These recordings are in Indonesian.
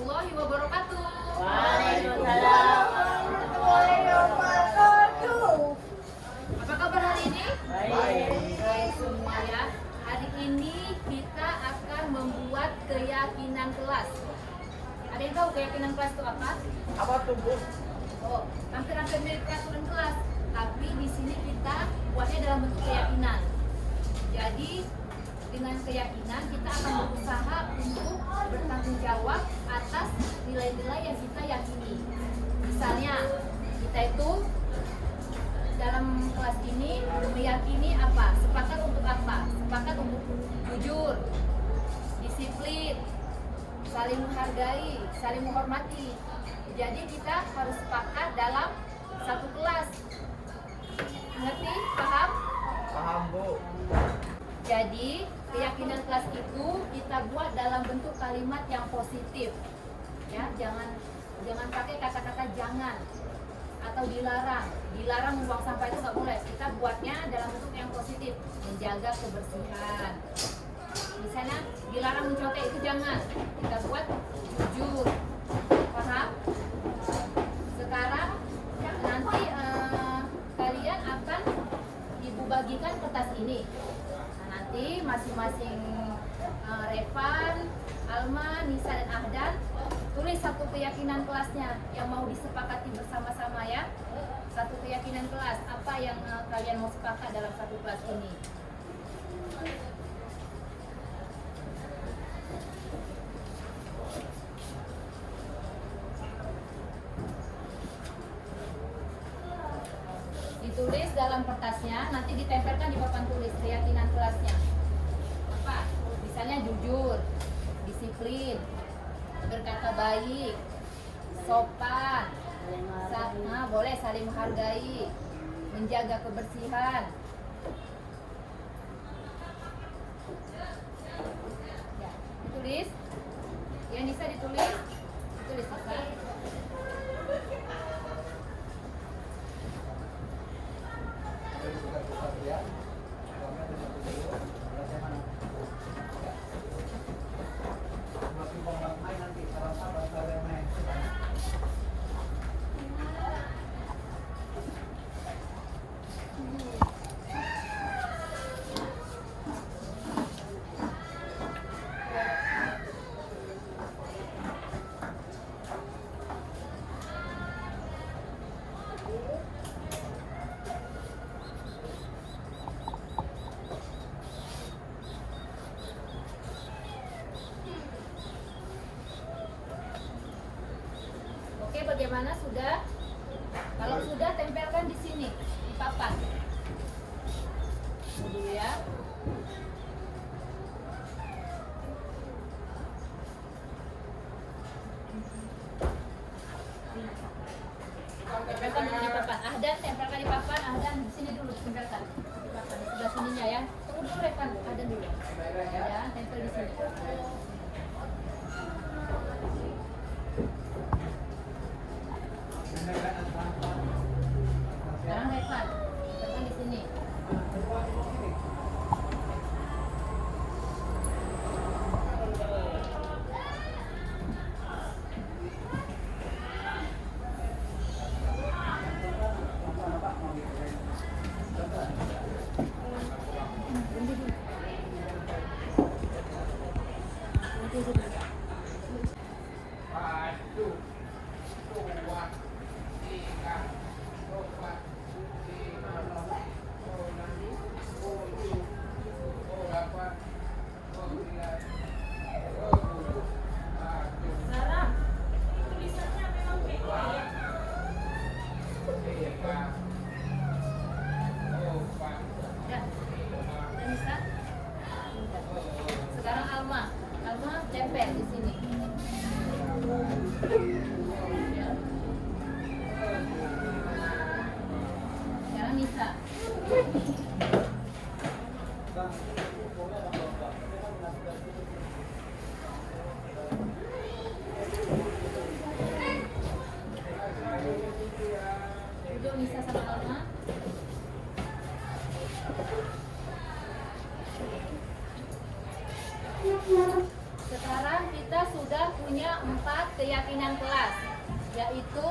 warahmatullahi wabarakatuh. Waalaikumsalam warahmatullahi wabarakatuh. Apa kabar hari ini? Baik. Baik semua ya. Hari ini kita akan membuat keyakinan kelas. Ada yang tahu keyakinan kelas itu apa? Apa tuh, Bu? Oh, hampir-hampir mirip peraturan kelas. Tapi di sini kita buatnya dalam bentuk keyakinan. Jadi dengan keyakinan kita akan berusaha untuk bertanggung jawab atas nilai-nilai yang kita yakini. Misalnya kita itu dalam kelas ini meyakini apa? Sepakat untuk apa? Sepakat untuk jujur, disiplin, saling menghargai, saling menghormati. Jadi kita harus sepakat dalam satu kelas. Ngerti? Paham? Paham, Bu. Jadi keyakinan kelas itu kita buat dalam bentuk kalimat yang positif. Ya, jangan pakai kata-kata jangan atau dilarang. Dilarang membuang sampah itu nggak boleh. Kita buatnya dalam bentuk yang positif, menjaga kebersihan. Misalnya dilarang mencontek itu jangan. Kita buat jujur. Paham? Sekarang nanti kalian akan ibu bagikan kertas ini. Nah, nanti masing-masing Revan, Alma, Nisa dan Ahdan tulis satu keyakinan kelasnya yang mau disepakati bersama-sama ya. Satu keyakinan kelas, apa yang kalian mau sepakat dalam satu kelas ini. Ditulis dalam kertasnya, nanti ditempelkan di papan tulis keyakinan kelasnya. Apa? Misalnya jujur, disiplin, berkata baik, sopan, boleh saling menghargai, menjaga kebersihan. Ya, ditulis. Yang bisa ditulis, ditulis Nisa. Oke, bagaimana sudah? Kalau sudah, tempelkan di sini, di papan. Dulu ya. Tempelkan dulu di papan. Ahdan, tempelkan di papan. Ahdan, di sini dulu tempelkan di papan. Di sebelah sininya ya. Tunggu dulu, Revan. Ahdan dulu. Ya, tempel di sini. Sekarang Revan, tempelkan di sini. Ya, udah bisa. Sekarang Alma tempel di sini. Ya. Sekarang Nisa. Duduk Nisa sama Alma. Sekarang kita sudah punya 4 keyakinan kelas, yaitu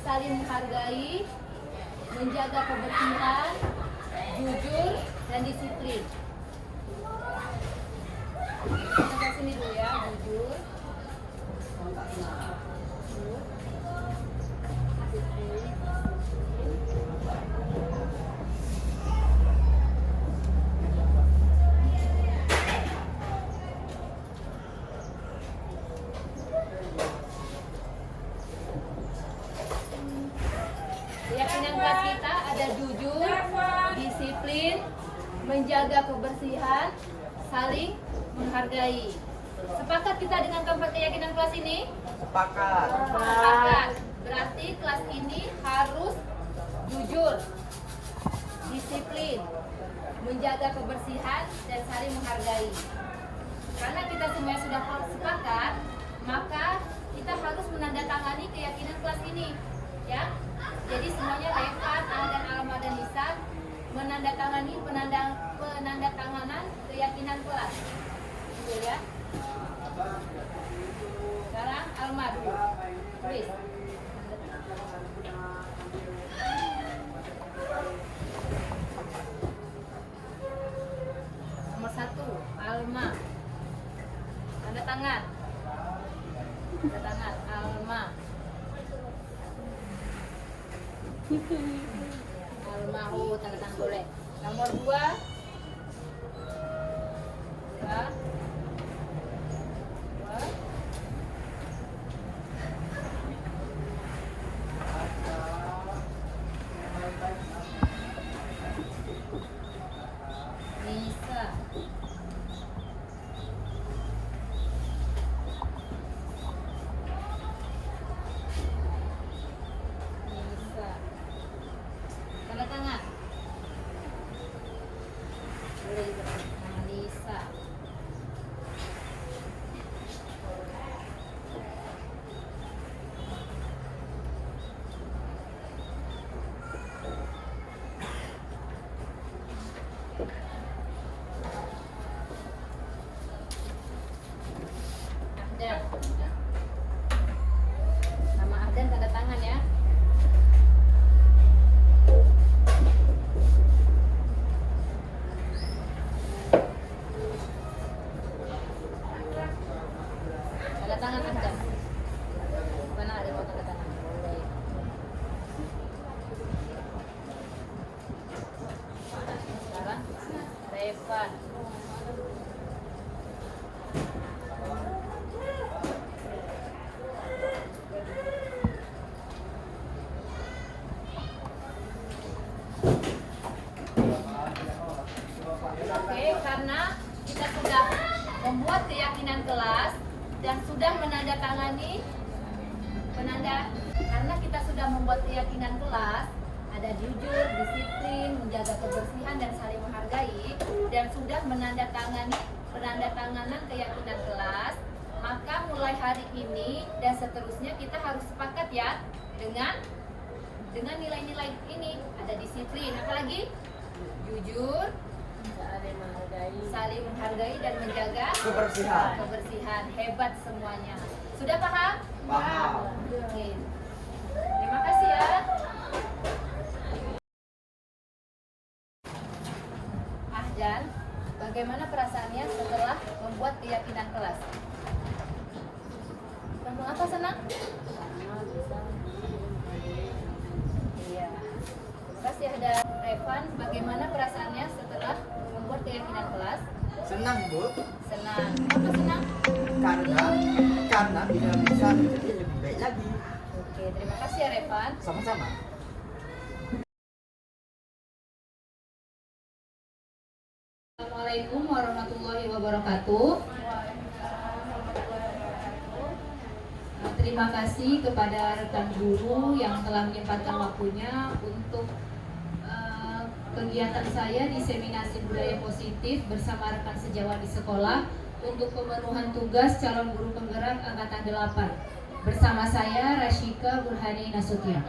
saling menghargai, menjaga kebersihan, jujur, dan disiplin. Kita sini dulu ya, jujur. Keyakinan kelas kita ada jujur, disiplin, menjaga kebersihan, saling menghargai. Sepakat kita dengan keempat keyakinan kelas ini? Sepakat. Sepakat. Berarti kelas ini harus jujur, disiplin, menjaga kebersihan, dan saling menghargai. Karena kita semua sudah sepakat, maka kita harus menandatangani keyakinan kelas ini, ya. Jadi semuanya Revan, dan Alma dan Nisa menandatangani penandatanganan keyakinan kelas. Gitu ya. Sekarang Alma dulu. Tulis. Nomor 1, Alma. Tanda tangan. Tanda tangan Alma. Alma, tanda tangan boleh. Nomor 2. Ya. 2. Nisa. Nisa. Tanda tangan. Boleh juga nama Nisa. Ahdan. Nama Ahdan tanda tangan ya. Tanda tangan Ahdan. Mana ada mau tanda tangan? Boleh. Sekarang Revan. Oke, karena kita sudah membuat keyakinan kelas dan sudah menandatangani karena kita sudah membuat keyakinan kelas, ada jujur, disiplin, menjaga kebersihan dan saling menghargai, dan sudah menandatangani penandatanganan keyakinan kelas, maka mulai hari ini dan seterusnya kita harus sepakat ya dengan nilai-nilai ini. Ada disiplin, apalagi jujur, saling menghargai dan menjaga kebersihan. Hebat semuanya. Sudah paham? Paham. Oke. Terima kasih ya. Ahdan, bagaimana perasaannya setelah membuat keyakinan kelas? Tentang apa senang? Iya. Terima kasih Ahdan. Revan, bagaimana perasaannya setelah membuat keyakinan kelas? Senang, Bu. Senang. Kenapa senang? Karena bisa menjadi lebih baik lagi. Oke, terima kasih ya Revan. Sama-sama. Assalamualaikum warahmatullahi wabarakatuh. Terima kasih kepada rekan guru yang telah menyempatkan waktunya untuk kegiatan saya diseminasi budaya positif bersama rekan sejawat di sekolah untuk pemenuhan tugas calon guru penggerak angkatan 8 bersama saya Rashika Burhani Nasution.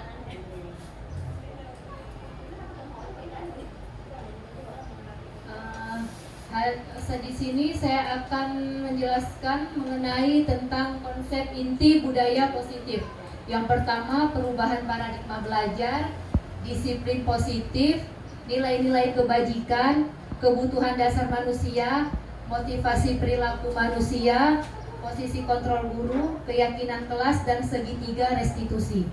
Di sini saya akan menjelaskan mengenai tentang konsep inti budaya positif. Yang pertama, perubahan paradigma belajar, disiplin positif, nilai-nilai kebajikan, kebutuhan dasar manusia, motivasi perilaku manusia, posisi kontrol guru, keyakinan kelas, dan segitiga restitusi.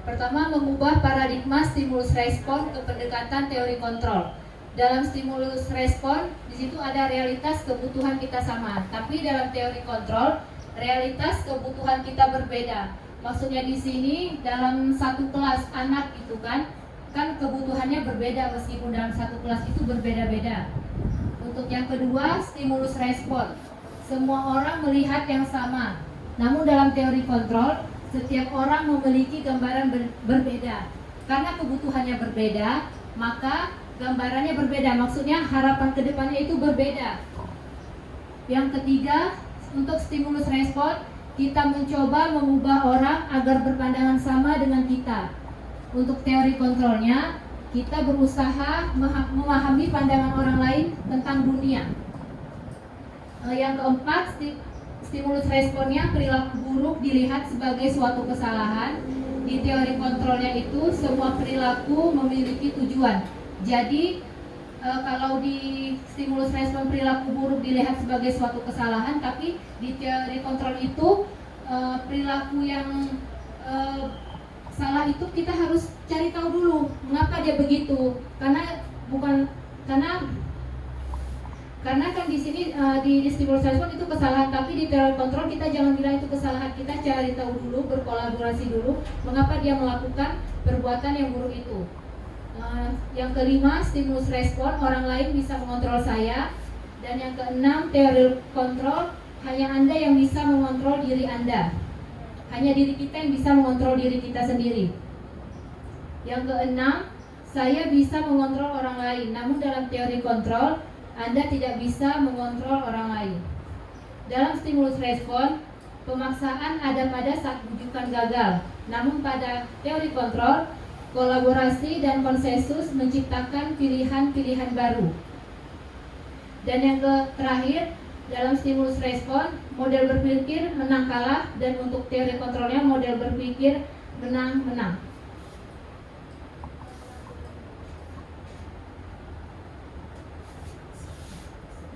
Pertama, mengubah paradigma stimulus respon ke pendekatan teori kontrol. Dalam stimulus respon, di situ ada realitas kebutuhan kita sama, tapi dalam teori kontrol, realitas kebutuhan kita berbeda. Maksudnya di sini dalam satu kelas anak itu kan kebutuhannya berbeda meskipun dalam satu kelas itu berbeda-beda. Untuk yang kedua, stimulus respon. Semua orang melihat yang sama. Namun dalam teori kontrol, setiap orang memiliki gambaran berbeda. Karena kebutuhannya berbeda, maka gambarannya berbeda. Maksudnya harapan ke depannya itu berbeda. Yang ketiga, untuk stimulus respon, kita mencoba mengubah orang agar berpandangan sama dengan kita. Untuk teori kontrolnya, kita berusaha memahami pandangan orang lain tentang dunia. Yang keempat, stimulus responnya, perilaku buruk dilihat sebagai suatu kesalahan. Di teori kontrolnya itu semua perilaku memiliki tujuan. Jadi kalau di stimulus respon perilaku buruk dilihat sebagai suatu kesalahan, tapi di teori kontrol itu perilaku yang salah itu kita harus cari tahu dulu mengapa dia begitu. Karena kan di sini di stimulus respon itu kesalahan, tapi di teori kontrol kita jangan bilang itu kesalahan, kita cari tahu dulu, berkolaborasi dulu mengapa dia melakukan perbuatan yang buruk itu. Yang kelima, stimulus respon, orang lain bisa mengontrol saya. Dan yang keenam, teori kontrol, hanya Anda yang bisa mengontrol diri Anda. Hanya diri kita yang bisa mengontrol diri kita sendiri. Yang keenam, saya bisa mengontrol orang lain, namun dalam teori kontrol Anda tidak bisa mengontrol orang lain. Dalam stimulus respon, pemaksaan ada pada saat bujukan gagal. Namun pada teori kontrol, kolaborasi dan konsensus menciptakan pilihan-pilihan baru. Dan yang terakhir, dalam stimulus respon, model berpikir menang kalah, dan untuk teori kontrolnya model berpikir menang-menang.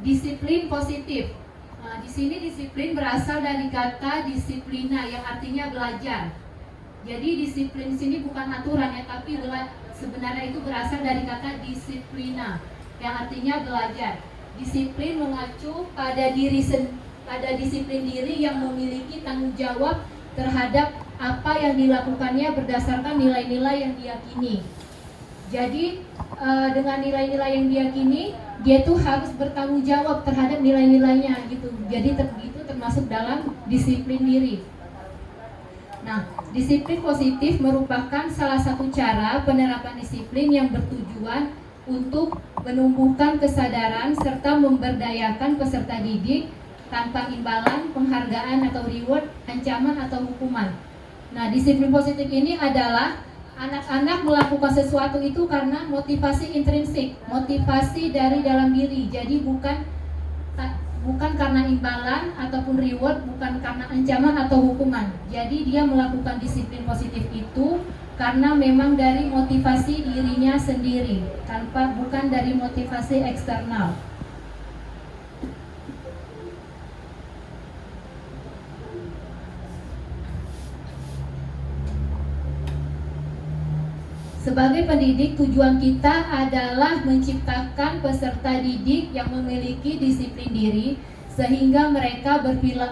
Disiplin positif. Nah, di sini disiplin berasal dari kata disiplina yang artinya belajar. Jadi disiplin di sini bukan aturan ya, tapi sebenarnya itu berasal dari kata disiplina yang artinya belajar. Disiplin mengacu pada disiplin diri yang memiliki tanggung jawab terhadap apa yang dilakukannya berdasarkan nilai-nilai yang diyakini. Jadi dengan nilai-nilai yang diyakini, dia tuh harus bertanggung jawab terhadap nilai-nilainya gitu. Jadi itu termasuk dalam disiplin diri. Nah, disiplin positif merupakan salah satu cara penerapan disiplin yang bertujuan untuk menumbuhkan kesadaran serta memberdayakan peserta didik tanpa imbalan, penghargaan atau reward, ancaman atau hukuman. Nah, disiplin positif ini adalah anak-anak melakukan sesuatu itu karena motivasi intrinsik, motivasi dari dalam diri. Jadi bukan karena imbalan ataupun reward, bukan karena ancaman atau hukuman. Jadi dia melakukan disiplin positif itu karena memang dari motivasi dirinya sendiri, bukan dari motivasi eksternal. Sebagai pendidik, tujuan kita adalah menciptakan peserta didik yang memiliki disiplin diri sehingga mereka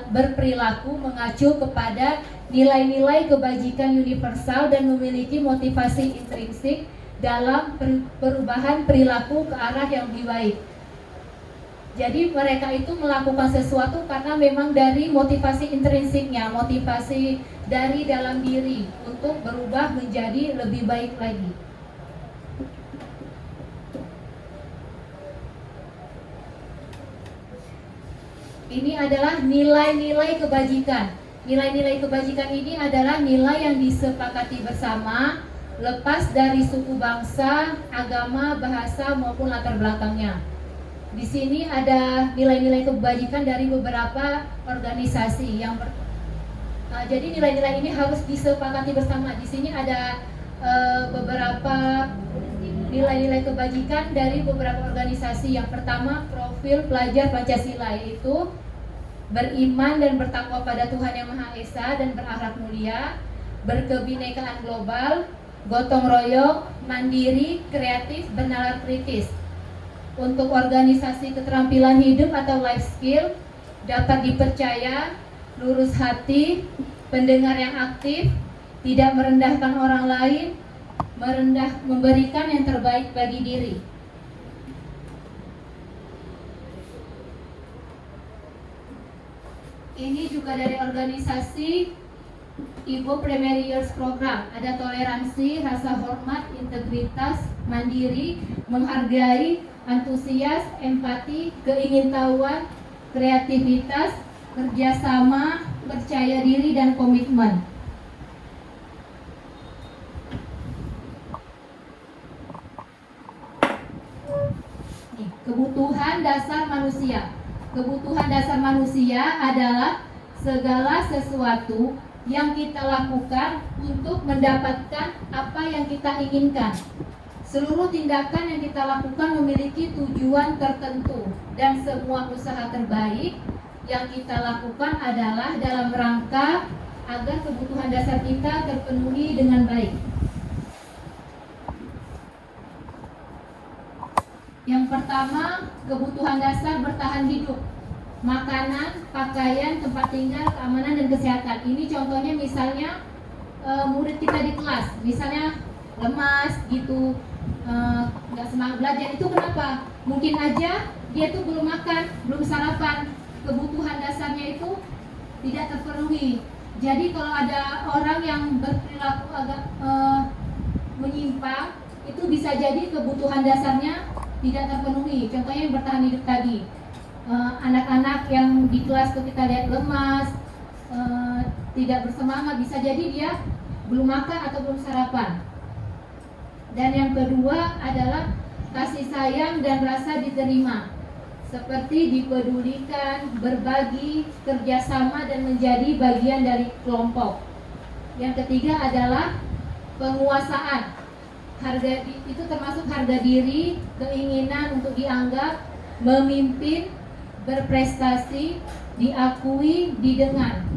berperilaku mengacu kepada nilai-nilai kebajikan universal dan memiliki motivasi intrinsik dalam perubahan perilaku ke arah yang lebih baik. Jadi mereka itu melakukan sesuatu karena memang dari motivasi intrinsiknya, motivasi dari dalam diri untuk berubah menjadi lebih baik lagi. Ini adalah nilai-nilai kebajikan. Nilai-nilai kebajikan ini adalah nilai yang disepakati bersama, lepas dari suku bangsa, agama, bahasa maupun latar belakangnya. Di sini ada nilai-nilai kebajikan dari beberapa organisasi jadi nilai-nilai ini harus disepakati bersama. Di sini ada beberapa nilai-nilai kebajikan dari beberapa organisasi. Yang pertama, profil pelajar Pancasila, yaitu beriman dan bertakwa pada Tuhan Yang Maha Esa dan berakhlak mulia, berkebinekaan global, gotong royong, mandiri, kreatif, bernalar kritis. Untuk organisasi keterampilan hidup atau life skill, dapat dipercaya, lurus hati, pendengar yang aktif, tidak merendahkan orang lain, memberikan yang terbaik bagi diri. Ini juga dari organisasi Ibo Primary Years Program. Ada toleransi, rasa hormat, integritas, mandiri, menghargai, antusias, empati, keingintahuan, kreativitas, kerjasama, percaya diri, dan komitmen. Kebutuhan dasar manusia. Kebutuhan dasar manusia adalah segala sesuatu yang kita lakukan untuk mendapatkan apa yang kita inginkan. Seluruh tindakan yang kita lakukan memiliki tujuan tertentu, dan semua usaha terbaik yang kita lakukan adalah dalam rangka agar kebutuhan dasar kita terpenuhi dengan baik. Yang pertama, kebutuhan dasar bertahan hidup. Makanan, pakaian, tempat tinggal, keamanan, dan kesehatan. Ini contohnya misalnya murid kita di kelas, misalnya lemas gitu, nggak semangat belajar. Itu kenapa? Mungkin aja dia tuh belum makan, belum sarapan. Kebutuhan dasarnya itu tidak terpenuhi. Jadi kalau ada orang yang berperilaku agak menyimpang, itu bisa jadi kebutuhan dasarnya tidak terpenuhi. Contohnya yang bertahan hidup tadi, anak-anak yang di kelas tuh kita lihat lemas, tidak bersemangat, bisa jadi dia belum makan atau belum sarapan. Dan yang kedua adalah kasih sayang dan rasa diterima, seperti dipedulikan, berbagi, kerjasama, dan menjadi bagian dari kelompok. Yang ketiga adalah penguasaan. Itu termasuk harga diri, keinginan untuk dianggap, memimpin, berprestasi, diakui, didengar.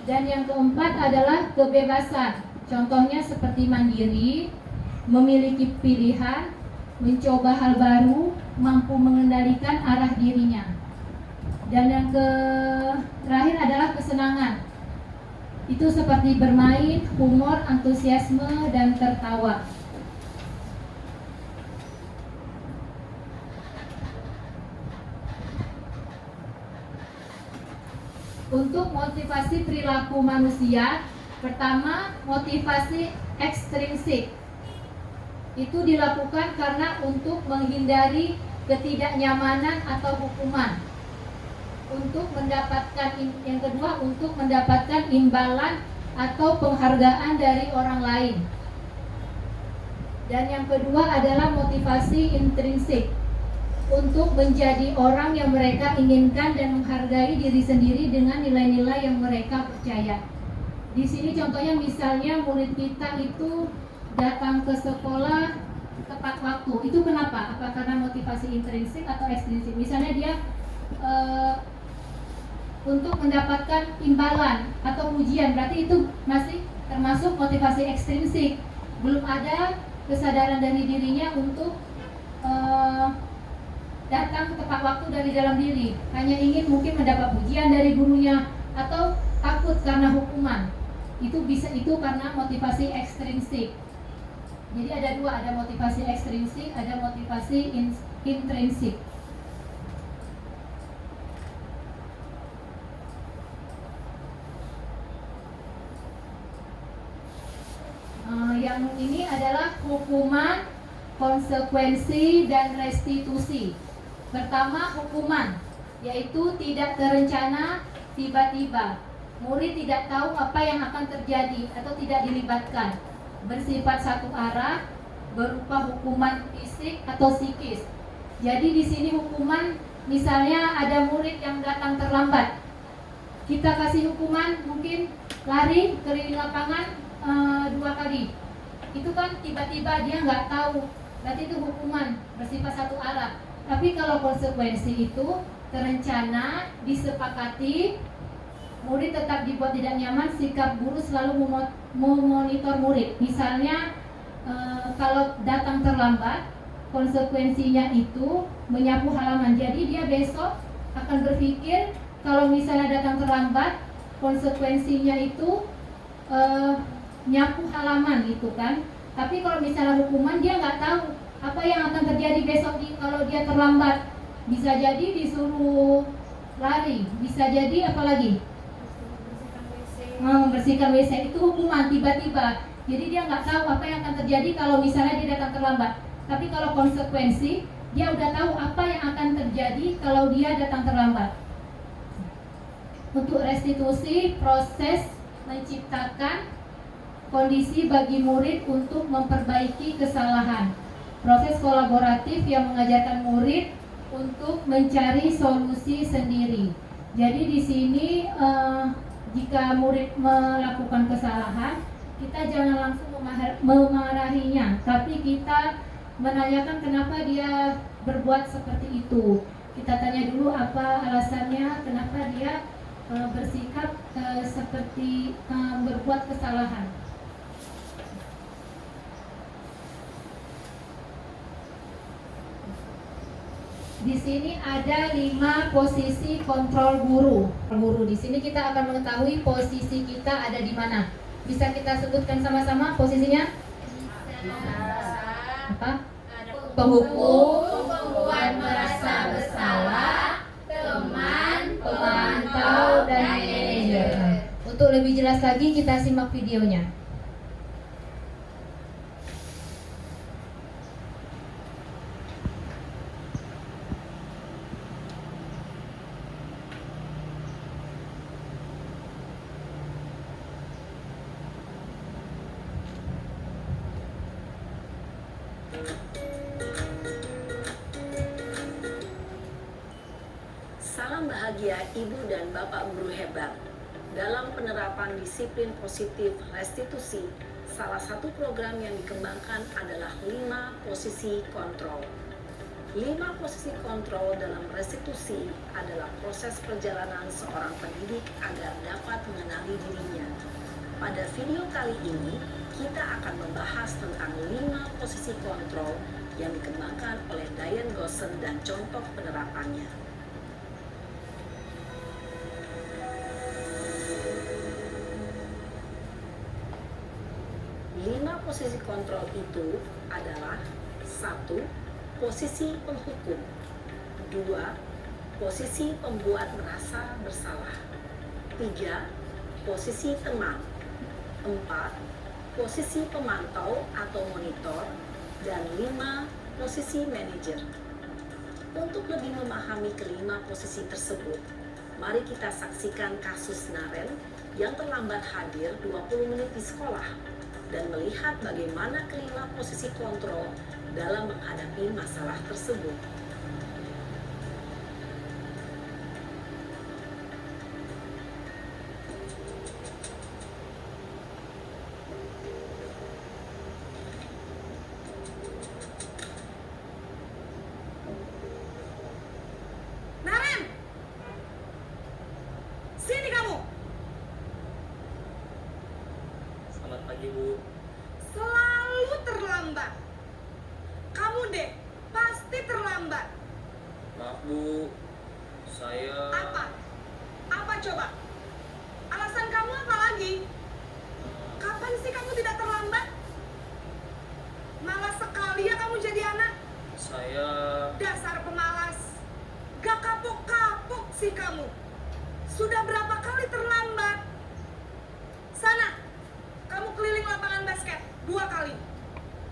Dan yang keempat adalah kebebasan. Contohnya seperti mandiri, memiliki pilihan, mencoba hal baru, mampu mengendalikan arah dirinya. Dan yang terakhir adalah kesenangan. Itu seperti bermain, humor, antusiasme, dan tertawa. Untuk motivasi perilaku manusia, pertama, motivasi ekstrinsik. Itu dilakukan karena untuk menghindari ketidaknyamanan atau hukuman. Yang kedua, untuk mendapatkan imbalan atau penghargaan dari orang lain. Dan yang kedua adalah motivasi intrinsik, untuk menjadi orang yang mereka inginkan dan menghargai diri sendiri dengan nilai-nilai yang mereka percaya. Di sini contohnya misalnya murid kita itu datang ke sekolah tepat waktu. Itu kenapa? Apa karena motivasi intrinsik atau ekstrinsik? Misalnya dia untuk mendapatkan imbalan atau pujian, berarti itu masih termasuk motivasi ekstrinsik. Belum ada kesadaran dari dirinya untuk datang tepat waktu dari dalam diri, hanya ingin mungkin mendapat pujian dari gurunya atau takut karena hukuman. Itu karena motivasi ekstrinsik. Jadi ada dua, ada motivasi ekstrinsik, ada motivasi intrinsik. Yang ini adalah hukuman, konsekuensi, dan restitusi. Pertama, hukuman, yaitu tidak terencana, tiba-tiba. murid tidak tahu apa yang akan terjadi atau tidak dilibatkan, bersifat satu arah, berupa hukuman fisik atau psikis. Jadi di sini hukuman, misalnya ada murid yang datang terlambat, kita kasih hukuman mungkin lari keliling lapangan 2 kali. Itu kan tiba-tiba dia nggak tahu, berarti itu hukuman bersifat satu arah. Tapi kalau konsekuensi itu terencana, disepakati, murid tetap dibuat tidak nyaman, sikap guru selalu memonitor murid. Misalnya kalau datang terlambat, konsekuensinya itu menyapu halaman. Jadi dia besok akan berpikir kalau misalnya datang terlambat, konsekuensinya itu nyapu halaman gitu kan. Tapi kalau misalnya hukuman, dia nggak tahu apa yang akan terjadi besok kalau dia terlambat. Bisa jadi disuruh lari, bisa jadi apa lagi? Membersihkan WC, itu hukuman tiba-tiba. Jadi dia nggak tahu apa yang akan terjadi kalau misalnya dia datang terlambat. Tapi kalau konsekuensi, dia udah tahu apa yang akan terjadi kalau dia datang terlambat. Untuk restitusi, proses menciptakan kondisi bagi murid untuk memperbaiki kesalahan. Proses kolaboratif yang mengajarkan murid untuk mencari solusi sendiri. Jadi di sini jika murid melakukan kesalahan, kita jangan langsung memarahinya, tapi kita menanyakan kenapa dia berbuat seperti itu. Kita tanya dulu apa alasannya, kenapa dia bersikap seperti berbuat kesalahan. Di sini ada 5 posisi kontrol guru. Di sini kita akan mengetahui posisi kita ada di mana. Bisa kita sebutkan sama-sama posisinya? Apa? Penghukum, pembuat merasa bersalah, teman, pemantau, dan manajer. Untuk lebih jelas lagi kita simak videonya. Salam bahagia Ibu dan Bapak guru hebat. Dalam penerapan disiplin positif restitusi, salah satu program yang dikembangkan adalah 5 posisi kontrol. 5 posisi kontrol dalam restitusi adalah proses perjalanan seorang pendidik agar dapat mengenali dirinya. Pada video kali ini, kita akan membahas tentang 5 posisi kontrol yang dikembangkan oleh Diane Gossen dan contoh penerapannya. 5 posisi kontrol itu adalah 1. Posisi penghukum, 2. Posisi pembuat merasa bersalah, 3. Posisi teman, 4. Posisi pemantau atau monitor, dan 5. Posisi manajer. Untuk lebih memahami kelima posisi tersebut, mari kita saksikan kasus Naren yang terlambat hadir 20 menit di sekolah dan melihat bagaimana kelima posisi kontrol dalam menghadapi masalah tersebut. Naren! Sini kamu! Selamat pagi, Bu. Selalu terlambat. Kamu deh, pasti terlambat. Maaf, Bu. Saya... Apa? Apa coba? Alasan kamu apa lagi? Kapan sih kamu tidak terlambat? Malas sekali ya kamu jadi anak. Saya... Dasar pemalas. Gak kapok-kapok sih kamu. Sudah berapa kali terlambat? Sana, kamu keliling lapangan basket 2 kali.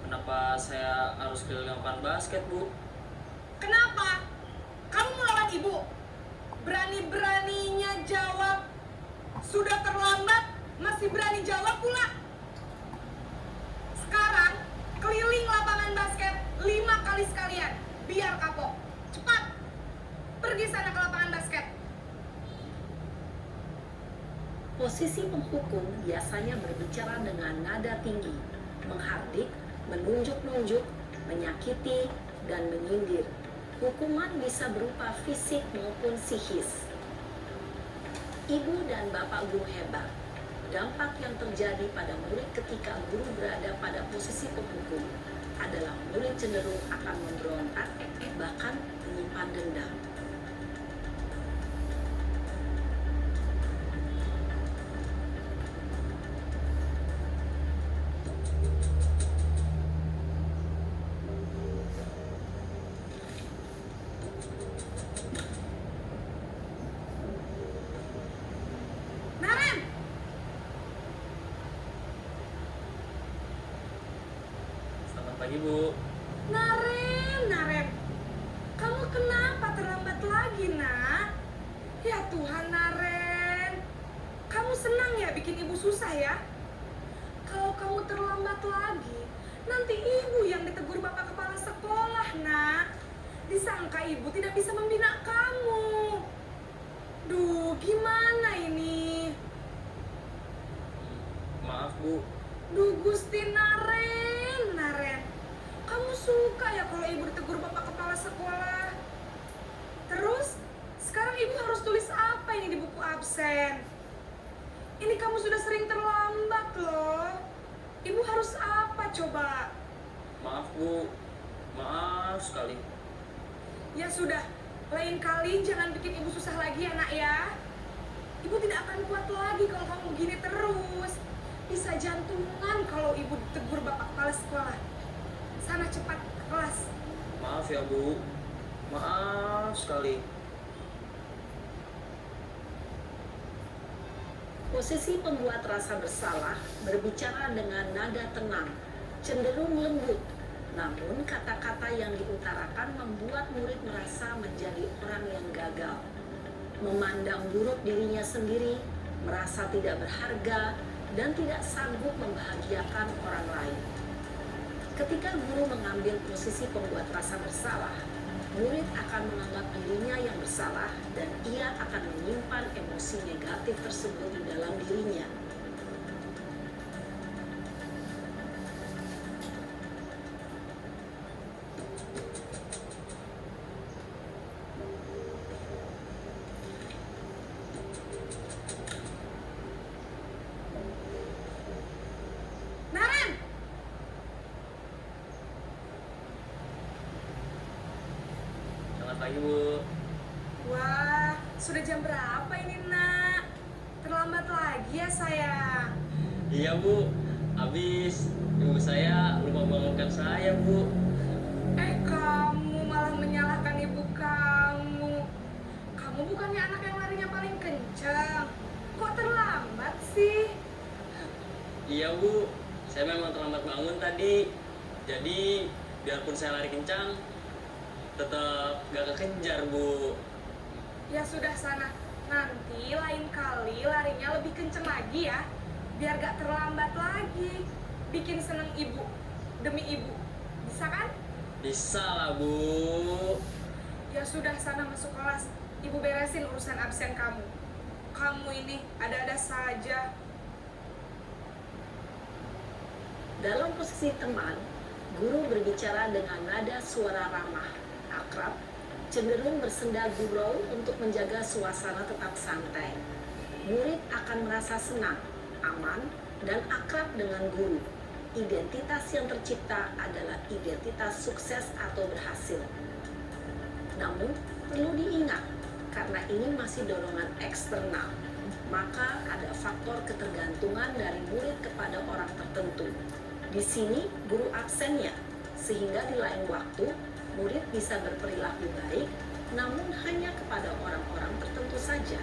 Kenapa saya harus keliling lapangan basket, Bu? Kenapa? Kamu melawan ibu? Berani-beraninya jawab Sudah terlambat, masih berani jawab pula. Sekarang, keliling lapangan basket 5 kali sekalian. Biar kapok. Cepat. Pergi sana ke lapangan basket. Posisi penghukum biasanya berbicara dengan nada tinggi, menghardik, menunjuk-nunjuk, menyakiti, dan menyindir. Hukuman bisa berupa fisik maupun psikis. Ibu dan bapak guru hebat. Dampak yang terjadi pada murid ketika guru berada pada posisi penghukum adalah murid cenderung akan memberontak, bahkan menyimpan dendam. Naren, Selamat pagi, Bu. Naren. Kamu kenapa terlambat lagi, nak? Ya Tuhan, Naren. Kamu senang ya bikin ibu susah ya? Kalau kamu terlambat lagi, nanti ibu yang ditegur bapak kepala sekolah, nak. Disangka ibu tidak bisa membina kamu. Duh, gimana ini? Maaf, Bu. Duh, Gusti Naren. Kamu suka ya kalau ibu ditegur bapak kepala sekolah? Terus, sekarang ibu harus tulis apa ini di buku absen? Ini kamu sudah sering terlambat loh. Ibu harus apa coba? Maaf, Bu. Maaf sekali. Ya sudah, lain kali jangan bikin ibu susah lagi ya nak ya. Ibu tidak akan kuat lagi kalau kamu begini terus. Bisa jantungan kalau ibu ditegur bapak kepala sekolah. Sana cepat ke kelas. Maaf ya, Bu. Maaf sekali. Posisi pembuat rasa bersalah berbicara dengan nada tenang, cenderung lembut. Namun kata-kata yang diutarakan membuat murid merasa menjadi orang yang gagal. Memandang buruk dirinya sendiri, merasa tidak berharga, dan tidak sanggup membahagiakan orang lain. Ketika guru mengambil posisi pembuat rasa bersalah, murid akan menganggap dirinya yang bersalah dan ia akan menyimpan emosi negatif tersebut di dalam dirinya. Naren, Selamat pagi, Bu. wah, sudah jam berapa ini nak? Terlambat lagi ya sayang. Iya, Bu. Habis ibu saya lupa bangunkan saya, Bu. Kamu malah menyalahkan ibu kamu. Kamu bukannya anak yang larinya paling kencang. Kok terlambat sih? Iya, Bu. Saya memang terlambat bangun tadi. Jadi, biarpun saya lari kencang, tetap gak kekejar, Bu. Ya sudah sana. Nanti lain kali larinya lebih kenceng lagi ya. Biar gak terlambat lagi. Bikin seneng ibu. Demi ibu. Bisa kan? Bisa lah, Bu. Ya sudah sana masuk kelas. Ibu beresin urusan absen kamu. Kamu ini ada-ada saja. Dalam posisi teman, guru berbicara dengan nada suara ramah, akrab, cenderung bersenda gurau untuk menjaga suasana tetap santai. Murid akan merasa senang, aman, dan akrab dengan guru. Identitas yang tercipta adalah identitas sukses atau berhasil. Namun, perlu diingat, karena ini masih dorongan eksternal, maka ada faktor ketergantungan dari murid kepada orang tertentu. Di sini guru absennya, sehingga di lain waktu murid bisa berperilaku baik, namun hanya kepada orang-orang tertentu saja.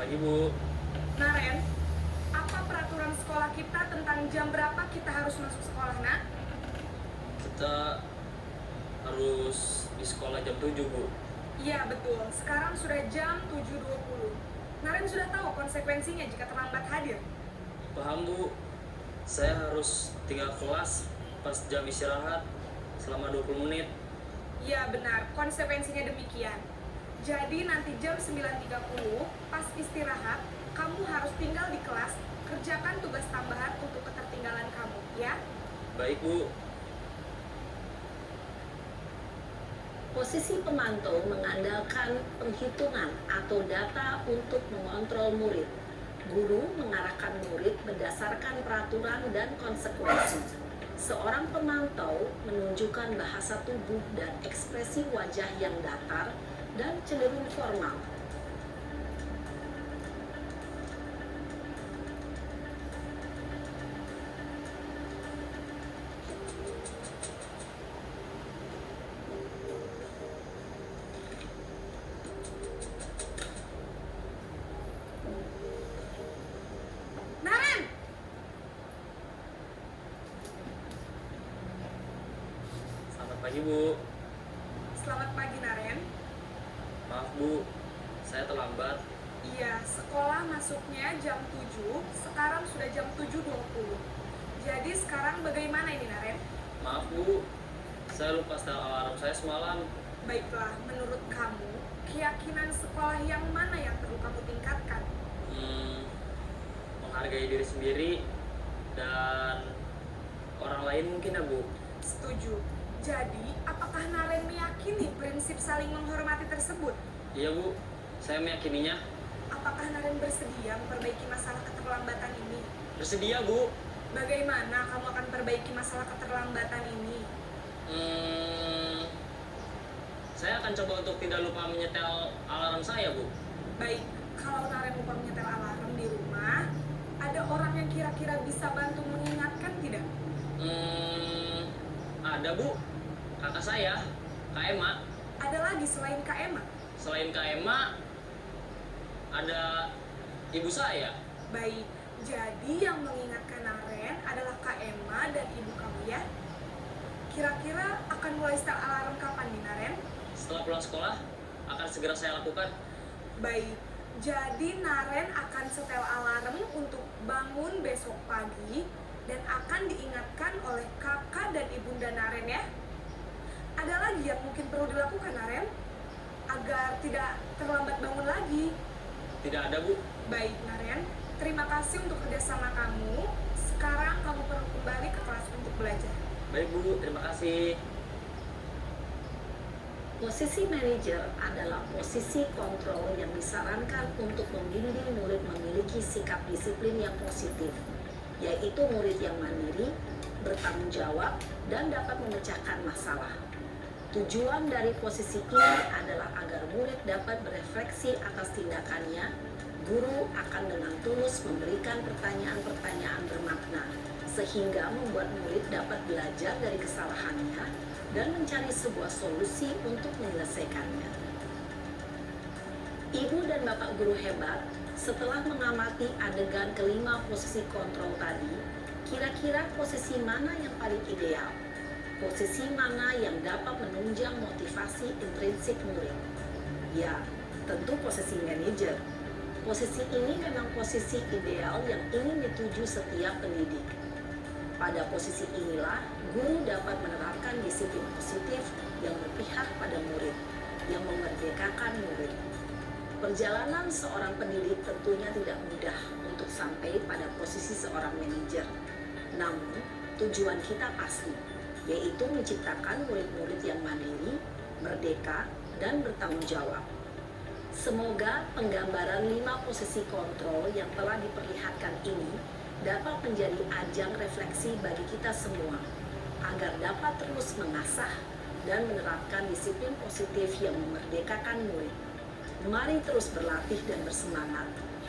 pagi, Bu. Naren, apa peraturan sekolah kita tentang jam berapa kita harus masuk sekolah, nak? Kita harus di sekolah jam 7, Bu. Iya, betul. Sekarang sudah jam 7.20. Naren sudah tahu konsekuensinya jika terlambat hadir. Paham, Bu. Saya harus tinggal kelas pas jam istirahat selama 20 menit. Iya, benar. Konsekuensinya demikian. Jadi nanti jam 9.30 pas istirahat, kamu harus tinggal di kelas, kerjakan tugas tambahan untuk ketertinggalan kamu, ya? Baik, Bu. Posisi pemantau mengandalkan penghitungan atau data untuk mengontrol murid. Guru mengarahkan murid berdasarkan peraturan dan konsekuensi. Seorang pemantau menunjukkan bahasa tubuh dan ekspresi wajah yang datar dan cenderung formal. Naren! Selamat pagi, Bu. Selamat pagi, Naren. Maaf, Bu. Saya terlambat. Iya, sekolah masuknya jam 7, sekarang sudah jam 7.20. Jadi sekarang bagaimana ini, Naren? Maaf, Bu. Saya lupa setel alarm saya semalam. Baiklah, menurut kamu, keyakinan sekolah yang mana yang perlu kamu tingkatkan? Menghargai diri sendiri dan orang lain mungkin ya, Bu. Setuju. Jadi, apakah Naren meyakini prinsip saling menghormati tersebut? Iya, Bu. Saya meyakininya. Apakah Naren bersedia memperbaiki masalah keterlambatan ini? Bersedia, Bu. Bagaimana kamu akan perbaiki masalah keterlambatan ini? Saya akan coba untuk tidak lupa menyetel alarm saya, Bu. Baik, kalau Naren lupa menyetel alarm di rumah, ada orang yang kira-kira bisa bantu mengingatkan tidak? Ada, Bu. Kakak saya, Kak Emma. Ada lagi selain Kak Emma? Selain Kak Emma, ada ibu saya. Baik, jadi yang mengingatkan Naren adalah Kak Emma dan ibu kamu, ya? Kira-kira akan mulai setel alarm kapan nih, Naren? Setelah pulang sekolah, akan segera saya lakukan. Baik, jadi Naren akan setel alarm untuk bangun besok pagi dan akan diingatkan oleh kakak dan ibunda Naren, ya? Ada lagi yang mungkin perlu dilakukan, Naren? Agar tidak terlambat bangun lagi. Tidak ada, Bu. Baik, Naren. Terima kasih untuk kerjasama kamu. Sekarang kamu perlu kembali ke kelas untuk belajar. Baik, Bu. Terima kasih. Posisi manajer adalah posisi kontrol yang disarankan untuk membimbing murid memiliki sikap disiplin yang positif, yaitu murid yang mandiri, bertanggung jawab, dan dapat memecahkan masalah. Tujuan dari posisi ini adalah agar murid dapat berefleksi atas tindakannya. Guru akan dengan tulus memberikan pertanyaan-pertanyaan bermakna, sehingga membuat murid dapat belajar dari kesalahannya dan mencari sebuah solusi untuk menyelesaikannya. Ibu dan bapak guru hebat, setelah mengamati adegan kelima posisi kontrol tadi, kira-kira posisi mana yang paling ideal? Posisi mana yang dapat menunjang motivasi intrinsik murid? Ya, tentu posisi manajer. Posisi ini memang posisi ideal yang ingin dituju setiap pendidik. Pada posisi inilah, guru dapat menerapkan disiplin positif yang berpihak pada murid, yang memerdekakan murid. Perjalanan seorang pendidik tentunya tidak mudah untuk sampai pada posisi seorang manajer. Namun, tujuan kita pasti, yaitu menciptakan murid-murid yang mandiri, merdeka, dan bertanggung jawab. Semoga penggambaran 5 posisi kontrol yang telah diperlihatkan ini dapat menjadi ajang refleksi bagi kita semua, agar dapat terus mengasah dan menerapkan disiplin positif yang memerdekakan murid. Mari terus berlatih dan bersemangat.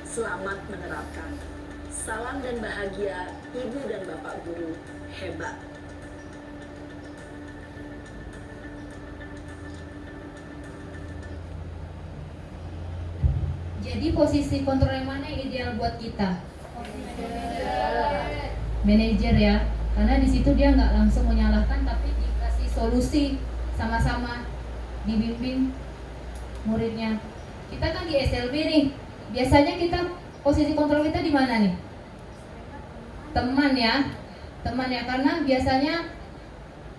Selamat menerapkan. Salam dan bahagia, Ibu dan Bapak Guru hebat. Jadi Jadi posisi kontrol yang mana yang ideal buat kita? Manajer ya, karena di situ dia nggak langsung menyalahkan, tapi dikasih solusi sama-sama, dibimbing muridnya. Kita kan di SLB nih, biasanya kita posisi kontrol kita di mana nih? Teman ya, karena biasanya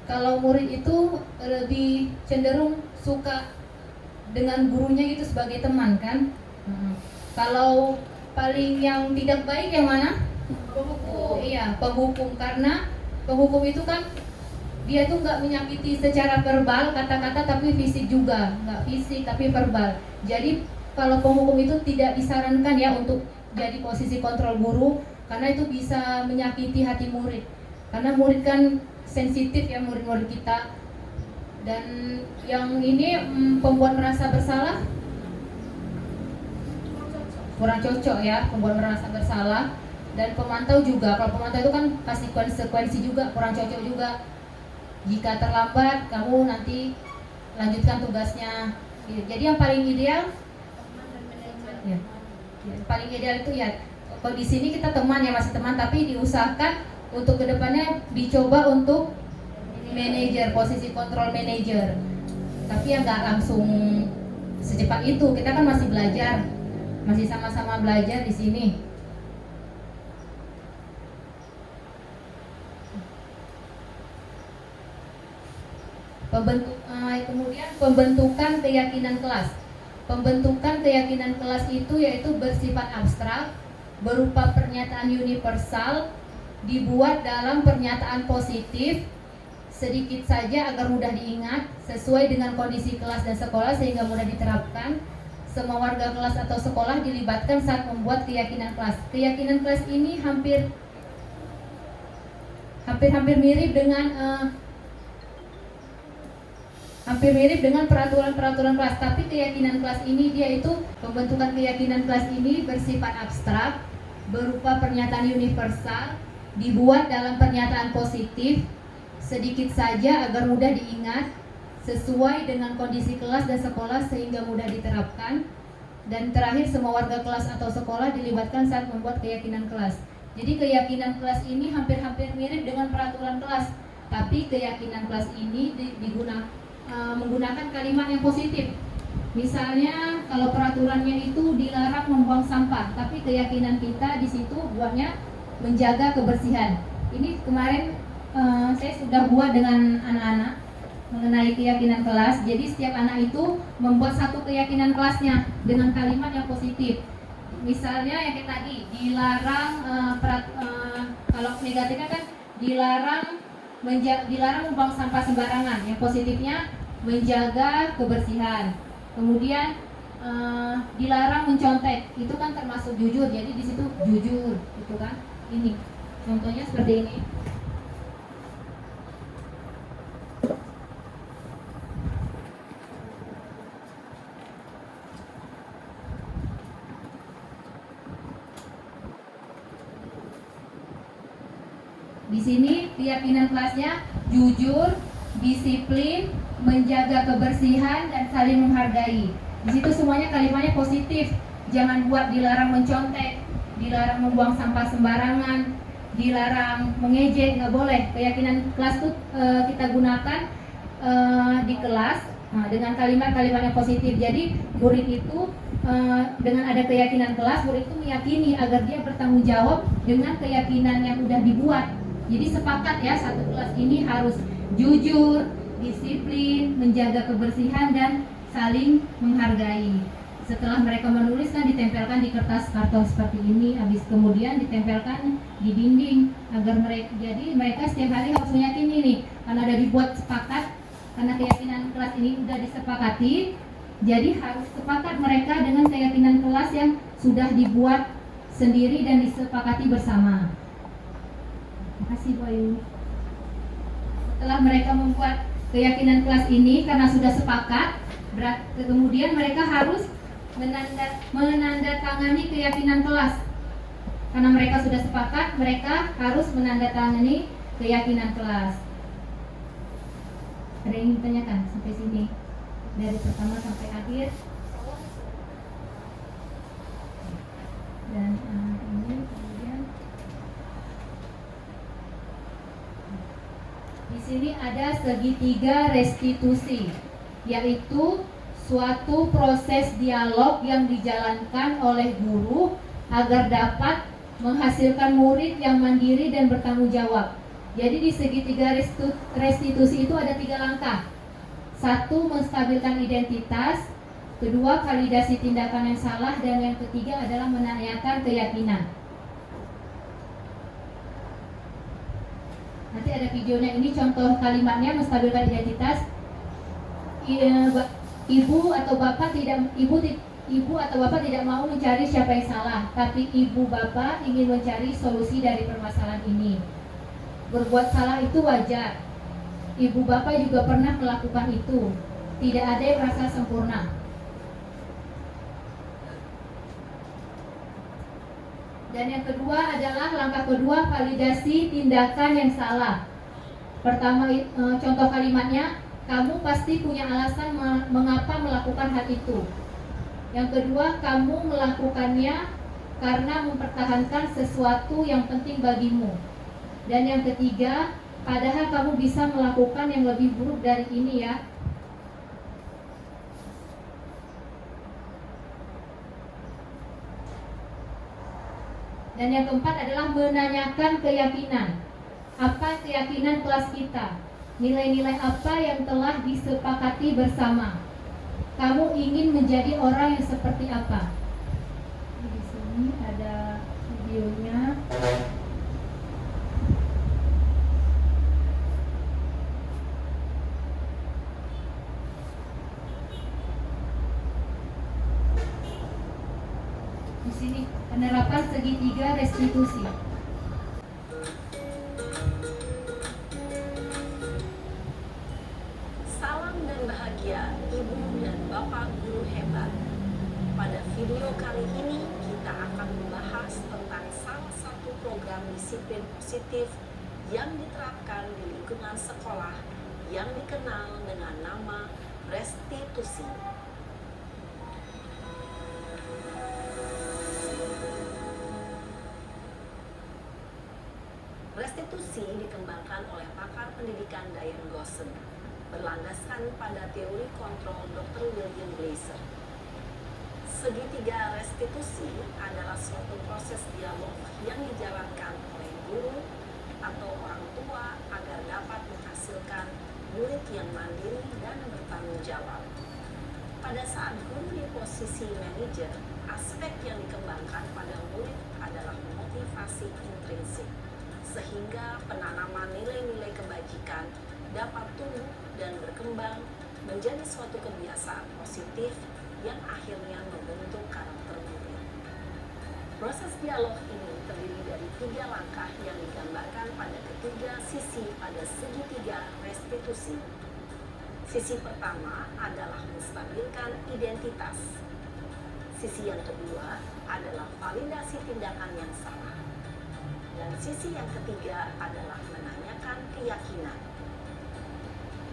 kalau murid itu lebih cenderung suka dengan gurunya gitu sebagai teman kan. Kalau paling yang tidak baik yang mana? Penghukum. Iya, penghukum, karena penghukum itu kan dia tuh nggak menyakiti secara verbal kata-kata, tapi fisik juga, nggak fisik tapi verbal. Jadi kalau penghukum itu tidak disarankan ya untuk jadi posisi kontrol guru, karena itu bisa menyakiti hati murid. Karena murid kan sensitif ya, murid-murid kita. Dan yang ini pembuat merasa bersalah kurang cocok ya, pembuat merasa bersalah. Dan pemantau juga, kalau pemantau itu kan kasih konsekuensi juga, kurang cocok juga. Jika terlambat, kamu nanti lanjutkan tugasnya. Jadi yang paling ideal, ya, paling ideal itu ya, kalau di sini kita teman ya, masih teman, tapi diusahakan untuk kedepannya dicoba untuk manajer, posisi kontrol manajer. Tapi ya nggak langsung secepat itu, kita kan masih belajar, masih sama-sama belajar di sini. Kemudian pembentukan keyakinan kelas. Pembentukan keyakinan kelas itu yaitu bersifat abstrak, berupa pernyataan universal, dibuat dalam pernyataan positif, sedikit saja agar mudah diingat, sesuai dengan kondisi kelas dan sekolah sehingga mudah diterapkan. Semua warga kelas atau sekolah dilibatkan saat membuat keyakinan kelas. Keyakinan kelas ini hampir mirip dengan peraturan-peraturan kelas, tapi keyakinan kelas ini pembentukan keyakinan kelas ini bersifat abstrak, berupa pernyataan universal, dibuat dalam pernyataan positif, sedikit saja agar mudah diingat, sesuai dengan kondisi kelas dan sekolah sehingga mudah diterapkan. Dan terakhir, semua warga kelas atau sekolah dilibatkan saat membuat keyakinan kelas. Jadi keyakinan kelas ini hampir mirip dengan peraturan kelas, tapi keyakinan kelas ini menggunakan kalimat yang positif. Misalnya kalau peraturannya itu dilarang membuang sampah, tapi keyakinan kita di situ buatnya menjaga kebersihan. Ini kemarin saya sudah buat dengan anak-anak mengenai keyakinan kelas. Jadi setiap anak itu membuat satu keyakinan kelasnya dengan kalimat yang positif. Misalnya yang kayak tadi, dilarang kalau negatifnya kan dilarang membuang sampah sembarangan. Yang positifnya menjaga kebersihan. Kemudian dilarang mencontek, itu kan termasuk jujur. Jadi di situ jujur, gitu kan? Ini contohnya seperti ini. Di sini keyakinan kelasnya jujur, disiplin, menjaga kebersihan, dan saling menghargai. Di situ semuanya kalimatnya positif. Jangan buat dilarang mencontek, dilarang membuang sampah sembarangan, dilarang mengejek, nggak boleh. Keyakinan kelas itu kita gunakan di kelas dengan kalimat-kalimat yang positif. Jadi murid itu dengan ada keyakinan kelas, murid itu meyakini agar dia bertanggung jawab dengan keyakinan yang sudah dibuat. Jadi sepakat ya, satu kelas ini harus jujur, disiplin, menjaga kebersihan, dan saling menghargai. Setelah mereka menulis kan ditempelkan di kertas karton seperti ini, habis kemudian ditempelkan di dinding agar mereka setiap hari harus meyakini nih, karena ada dibuat sepakat, karena keyakinan kelas ini sudah disepakati, jadi harus sepakat mereka dengan keyakinan kelas yang sudah dibuat sendiri dan disepakati bersama. Terima kasih Bu Ayu. Setelah mereka membuat keyakinan kelas ini karena sudah sepakat, kemudian mereka harus menandatangani keyakinan kelas. Karena mereka sudah sepakat, mereka harus menandatangani keyakinan kelas. Ada yang ingin ditanyakan sampai sini? Dari pertama sampai akhir? Dan ini kemudian di sini ada segitiga restitusi, yaitu suatu proses dialog yang dijalankan oleh guru agar dapat menghasilkan murid yang mandiri dan bertanggung jawab. Jadi di segitiga restitusi itu ada 3 langkah. 1. Menstabilkan identitas. 2. Validasi tindakan yang salah. Dan yang ketiga adalah menanyakan keyakinan. Nanti ada videonya, ini contoh kalimatnya menstabilkan identitas. Ibu atau bapak tidak mau mencari siapa yang salah, tapi ibu bapak ingin mencari solusi dari permasalahan ini. Berbuat salah itu wajar. Ibu bapak juga pernah melakukan itu. Tidak ada yang merasa sempurna. Dan yang kedua adalah langkah kedua, validasi tindakan yang salah. Pertama, contoh kalimatnya, kamu pasti punya alasan mengapa melakukan hal itu. Yang kedua, kamu melakukannya karena mempertahankan sesuatu yang penting bagimu. Dan yang ketiga, padahal kamu bisa melakukan yang lebih buruk dari ini ya. Dan yang keempat adalah menanyakan keyakinan. Apa keyakinan kelas kita? Nilai-nilai apa yang telah disepakati bersama? Kamu ingin menjadi orang yang seperti apa? Di sini ada videonya. Di sini penerapan segitiga restitusi. Salam dan bahagia Ibu dan Bapak guru hebat. Pada video kali ini kita akan membahas tentang salah satu program disiplin positif yang diterapkan di lingkungan sekolah yang dikenal dengan nama restitusi. Restitusi dikembangkan oleh pakar pendidikan Diane Gosson, berlandaskan pada teori kontrol Dr. William Glasser. Segitiga restitusi adalah suatu proses dialog yang dijalankan oleh guru atau orang tua agar dapat menghasilkan murid yang mandiri dan bertanggung jawab. Pada saat guru di posisi manajer, aspek yang dikembangkan pada murid adalah motivasi intrinsik, sehingga penanaman nilai-nilai kebajikan dapat tumbuh dan berkembang menjadi suatu kebiasaan positif yang akhirnya membentuk karakter murid. Proses dialog ini terdiri dari 3 langkah yang digambarkan pada ketiga sisi pada segitiga restitusi. Sisi pertama adalah menstabilkan identitas. Sisi yang kedua adalah validasi tindakan yang salah. Dan sisi yang ketiga adalah menanyakan keyakinan.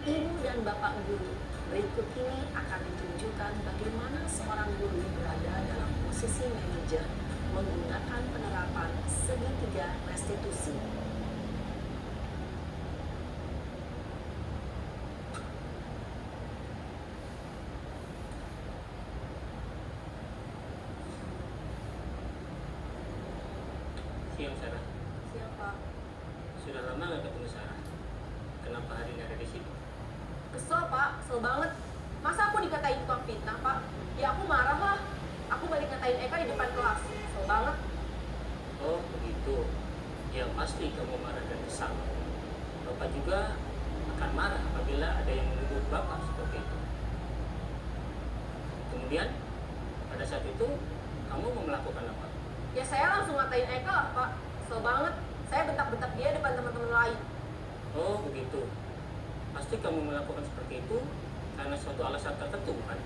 Ibu dan Bapak guru, berikut ini akan ditunjukkan bagaimana seorang guru berada dalam posisi manajer menggunakan penerapan segitiga restitusi. Siang Sarah, Siapa? sudah lama nggak ketemu Sarah? Kenapa hari ini ada di sini? Kesel pak, kesel banget. Masa aku dikatain tukang fitnah pak? Ya aku marah lah. Aku balik ngatain Eka di depan kelas. Kesel banget. Oh begitu. Ya pasti kamu marah dan kesal. Bapak juga akan marah apabila ada yang menuduh Bapak seperti itu. Kemudian pada saat itu kamu mau melakukan apa? Ya saya langsung ngatain Eka lah pak. Kesel banget. Saya bentak-bentak dia depan teman-teman lain. Oh begitu. Pasti kamu melakukan seperti itu karena suatu alasan tertentu kan?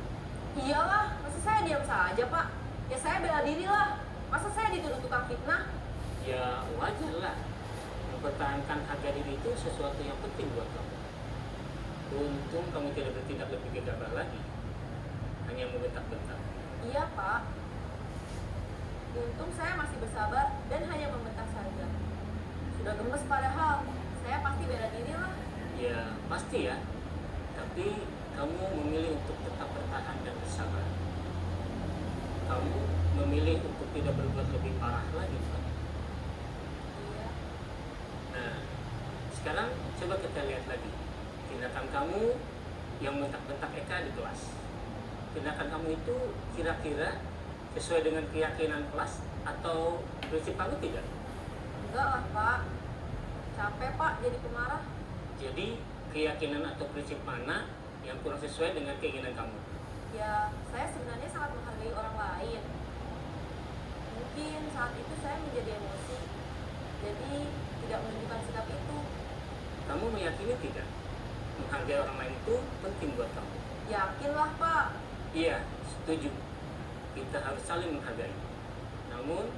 Iyalah, masa saya diam saja pak? Ya saya bela diri lah. Masa saya dituduh tukang fitnah? Ya wajar lah. Mempertahankan harga diri itu sesuatu yang penting buat kamu. Untung kamu tidak bertindak lebih gegabah lagi. Hanya membentak-bentak. Iya pak. Untung saya masih bersabar dan hanya membentak saja. Sudah gemes padahal, saya pasti bela diri lah. Ya, pasti ya. Tapi kamu memilih untuk tetap bertahan dan bersabar. Kamu memilih untuk tidak berbuat lebih parah lagi, bukan? Iya. Nah, sekarang coba kita lihat lagi tindakan kamu yang bentak-bentak Eka di kelas. Tindakan kamu itu kira-kira sesuai dengan keyakinan kelas atau prinsip kamu tidak? Enggak lah Pak. Capek Pak jadi pemarah. Jadi keyakinan atau prinsip mana yang kurang sesuai dengan keinginan kamu? Ya, saya sebenarnya sangat menghargai orang lain. Mungkin saat itu saya menjadi emosi. Jadi tidak menunjukkan sikap itu. Kamu meyakini tidak? Menghargai orang lain itu penting buat kamu. Yakinlah Pak. Iya, setuju. Kita harus saling menghargai. Namun,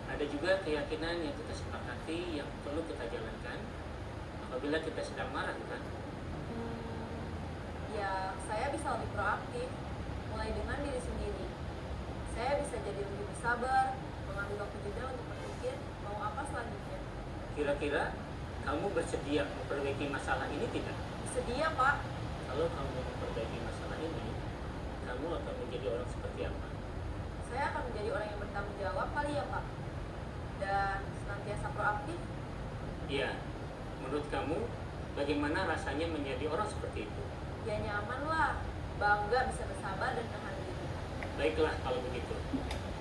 ada juga keyakinan yang kita sepakati yang perlu kita jalankan apabila kita sedang marah, bukan? Ya, saya bisa lebih proaktif. Mulai dengan diri sendiri. Saya bisa jadi lebih bersabar, mengambil waktu jeda untuk berpikir mau apa selanjutnya. Kira-kira kamu bersedia memperbaiki masalah ini tidak? Sedia Pak. Kalau kamu memperbaiki masalah ini, kamu akan menjadi orang seperti apa? Saya akan menjadi orang yang bertanggung jawab kali ya Pak. Dan senantiasa proaktif. Iya, menurut kamu bagaimana rasanya menjadi orang seperti itu? Ya nyaman lah. Bangga bisa bersabar dan tahan diri. Baiklah kalau begitu.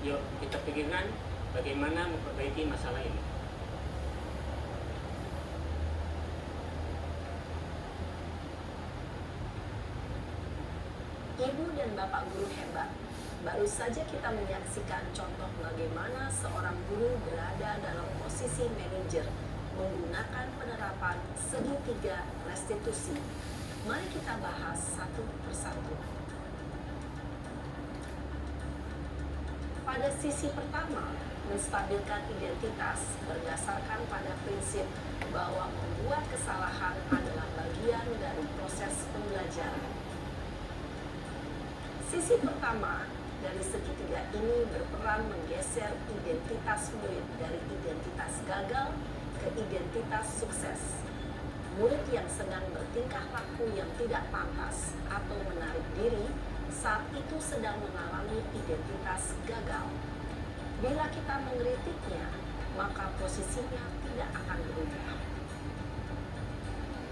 Yuk kita pikirkan bagaimana memperbaiki masalah ini. Ibu dan Bapak guru hebat. Baru saja kita menyaksikan contoh bagaimana seorang guru berada dalam posisi manajer menggunakan penerapan segitiga restitusi. Mari kita bahas satu persatu. Pada sisi pertama, menstabilkan identitas berdasarkan pada prinsip bahwa membuat kesalahan adalah bagian dari proses pembelajaran. Sisi pertama dari segitiga ini berperan menggeser identitas murid dari identitas gagal ke identitas sukses. Murid yang sedang bertingkah laku yang tidak pantas atau menarik diri saat itu sedang mengalami identitas gagal. Bila kita mengkritiknya, maka posisinya tidak akan berubah.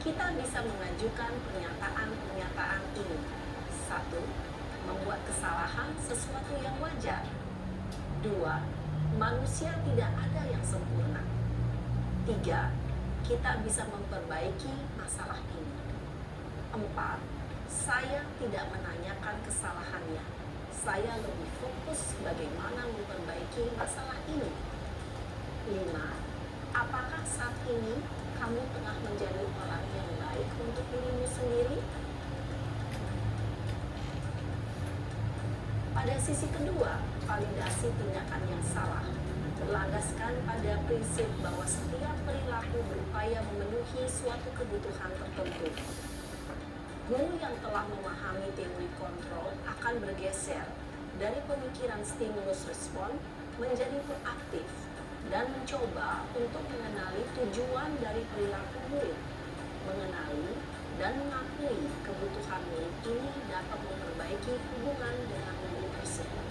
Kita bisa mengajukan pernyataan-pernyataan ini. 1. Membuat kesalahan sesuatu yang wajar. 2. Manusia tidak ada yang sempurna. 3. Kita bisa memperbaiki masalah ini. 4. Saya tidak menanyakan kesalahannya. Saya lebih fokus bagaimana memperbaiki masalah ini. 5. Apakah saat ini kamu tengah menjadi orang yang baik untuk dirimu sendiri? Pada sisi kedua, validasi tindakan yang salah berlandaskan pada prinsip bahwa setiap perilaku berupaya memenuhi suatu kebutuhan tertentu. Guru yang telah memahami teori kontrol akan bergeser dari pemikiran stimulus respon menjadi proaktif dan mencoba untuk mengenali tujuan dari perilaku murid, mengenali dan mengakui kebutuhan murid ini dapat memperbaiki hubungan dengan murid tersebut.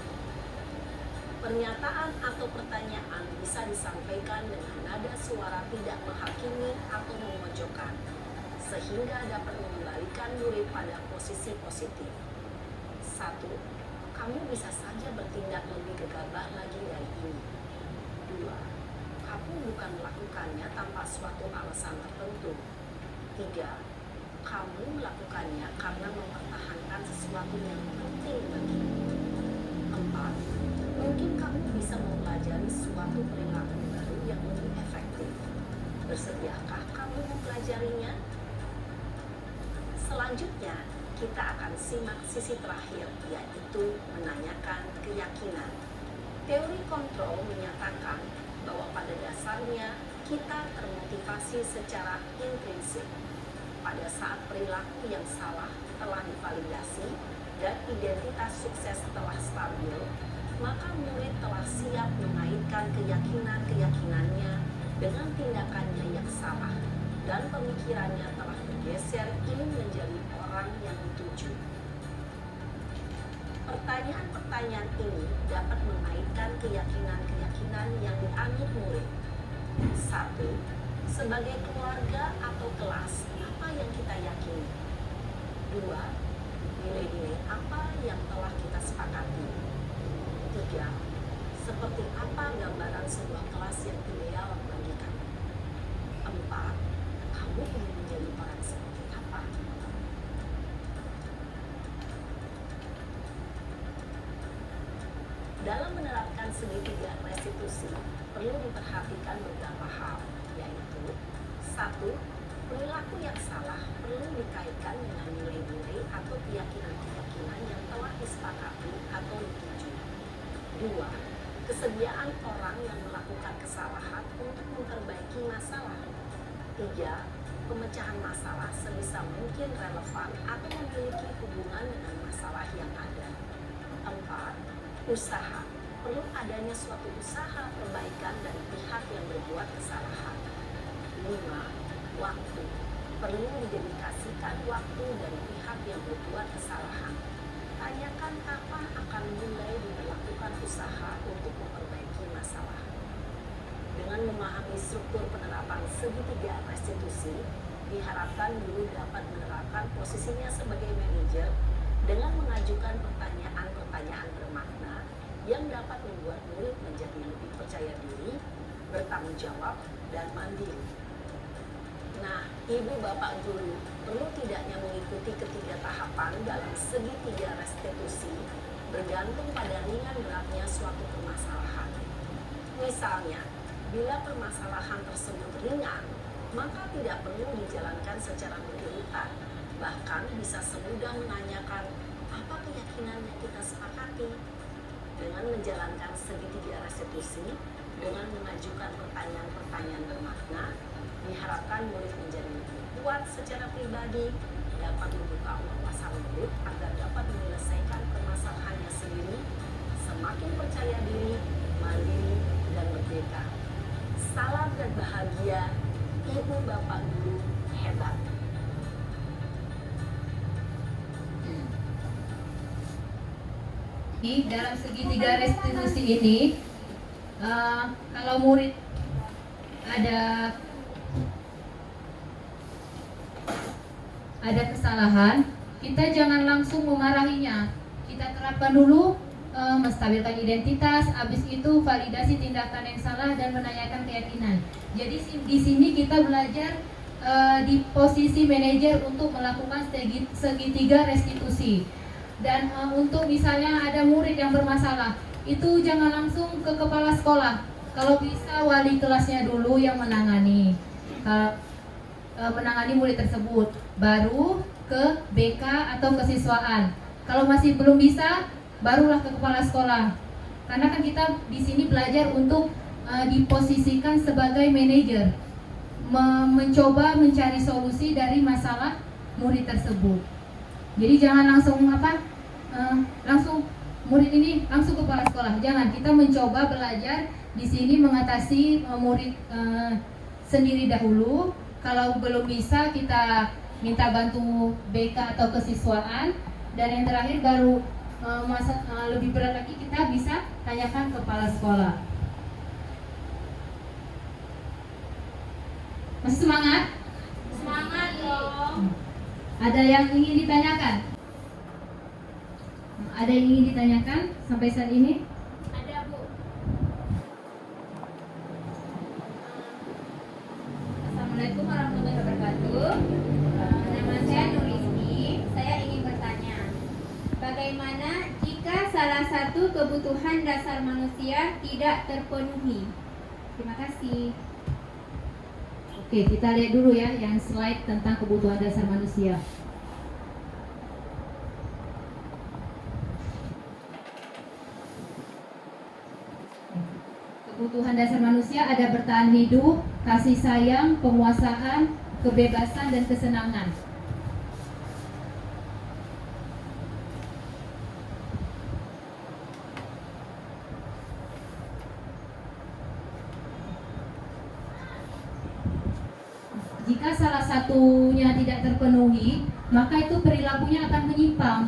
Pernyataan atau pertanyaan bisa disampaikan dengan nada suara tidak menghakimi atau memojokkan, sehingga dapat mengembalikan murid pada posisi positif. 1. Kamu bisa saja bertindak lebih gegabah lagi dari ini. 2. Kamu bukan melakukannya tanpa suatu alasan tertentu. 3. Kamu melakukannya karena mempertahankan sesuatu yang penting bagimu. 4. Mungkin kamu bisa mempelajari suatu perilaku baru yang lebih efektif. Bersediakah kamu mempelajarinya? Selanjutnya, kita akan simak sisi terakhir, yaitu menanyakan keyakinan. Teori kontrol menyatakan bahwa pada dasarnya kita termotivasi secara intrinsik. Pada saat perilaku yang salah telah divalidasi dan identitas sukses telah stabil, maka murid telah siap mengaitkan keyakinan-keyakinannya dengan tindakannya yang salah dan pemikirannya telah bergeser ingin menjadi orang yang dituju. Pertanyaan-pertanyaan ini dapat mengaitkan keyakinan-keyakinan yang dianut murid. 1. Sebagai keluarga atau kelas, apa yang kita yakini? 2. Nilai-nilai apa yang telah kita sepakati? 3. Seperti apa gambaran sebuah kelas yang ideal bagi kamu? 4. Kamu ingin menjadi orang seperti apa? Dalam menerapkan segitiga restitusi, perlu diperhatikan beberapa hal, yaitu 1. Perilaku yang salah perlu dikaitkan dengan nilai-nilai atau keyakinan-keyakinan yang telah disepakati atau dituju. 2. Kesediaan orang yang melakukan kesalahan untuk memperbaiki masalah. 3. Pemecahan masalah sebisa mungkin relevan atau memiliki hubungan dengan masalah yang ada. 4. Usaha. Perlu adanya suatu usaha perbaikan dari pihak yang berbuat kesalahan. 5. Waktu. Perlu didedikasikan waktu dari pihak yang berbuat kesalahan. Tanyakan kapan akan mulai diberlakukan usaha untuk memperbaiki masalah. Dengan memahami struktur penerapan segitiga restitusi, diharapkan guru dapat menerapkan posisinya sebagai manajer dengan mengajukan pertanyaan-pertanyaan bermakna yang dapat membuat murid menjadi lebih percaya diri, bertanggung jawab, dan mandiri. Nah, ibu bapak guru perlu tidaknya mengikuti ketiga tahapan dalam segitiga restitusi bergantung pada ringan beratnya suatu permasalahan. Misalnya, bila permasalahan tersebut ringan, maka tidak perlu dijalankan secara berurutan. Bahkan bisa semudah menanyakan apa keyakinan yang kita sepakati. Dengan menjalankan segitiga restitusi, dengan mengajukan pertanyaan-pertanyaan bermakna, diharapkan murid menjadi lebih kuat secara pribadi, dapat membuka wawasan murid agar dapat menyelesaikan permasalahannya sendiri, semakin percaya diri, mandiri, dan merdeka. Salam dan bahagia, ibu bapak guru hebat. Di dalam segitiga restitusi ini, kalau murid ada kesalahan, kita jangan langsung memarahinya. Kita terapkan dulu menstabilkan identitas, habis itu validasi tindakan yang salah dan menanyakan keyakinan. Jadi di sini kita belajar di posisi manajer untuk melakukan segitiga restitusi. Dan untuk misalnya ada murid yang bermasalah, itu jangan langsung ke kepala sekolah. Kalau bisa wali kelasnya dulu yang menangani murid tersebut, baru ke BK atau kesiswaan. Kalau masih belum bisa, barulah ke kepala sekolah. Karena kan kita di sini belajar untuk diposisikan sebagai manajer, mencoba mencari solusi dari masalah murid tersebut. Jadi jangan langsung langsung murid ini langsung ke kepala sekolah. Jangan, kita mencoba belajar di sini mengatasi murid sendiri dahulu. Kalau belum bisa, kita minta bantu BK atau kesiswaan. Dan yang terakhir baru lebih berat lagi, kita bisa tanyakan ke kepala sekolah. Masih semangat? Semangat dong. Ada yang ingin ditanyakan? Ada yang ingin ditanyakan sampai saat ini? Ada Bu. Assalamualaikum warahmatullahi wabarakatuh. Nama saya Nuriski. Saya ingin bertanya, bagaimana jika salah satu kebutuhan dasar manusia tidak terpenuhi? Terima kasih. Oke, kita lihat dulu ya yang slide tentang kebutuhan dasar manusia. Kebutuhan dasar manusia ada bertahan hidup, kasih sayang, penguasaan, kebebasan, dan kesenangan. Jika salah satunya tidak terpenuhi, maka itu perilakunya akan menyimpang.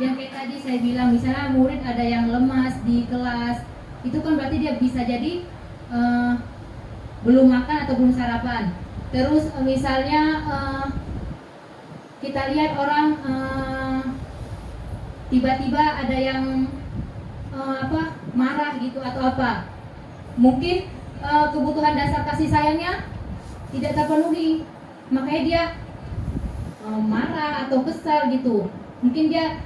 Yang kayak tadi saya bilang, misalnya murid ada yang lemas di kelas, itu kan berarti dia bisa jadi belum makan atau belum sarapan. Terus misalnya kita lihat orang tiba-tiba ada yang marah gitu atau apa, mungkin kebutuhan dasar kasih sayangnya tidak terpenuhi, makanya dia marah atau kesal gitu. Mungkin dia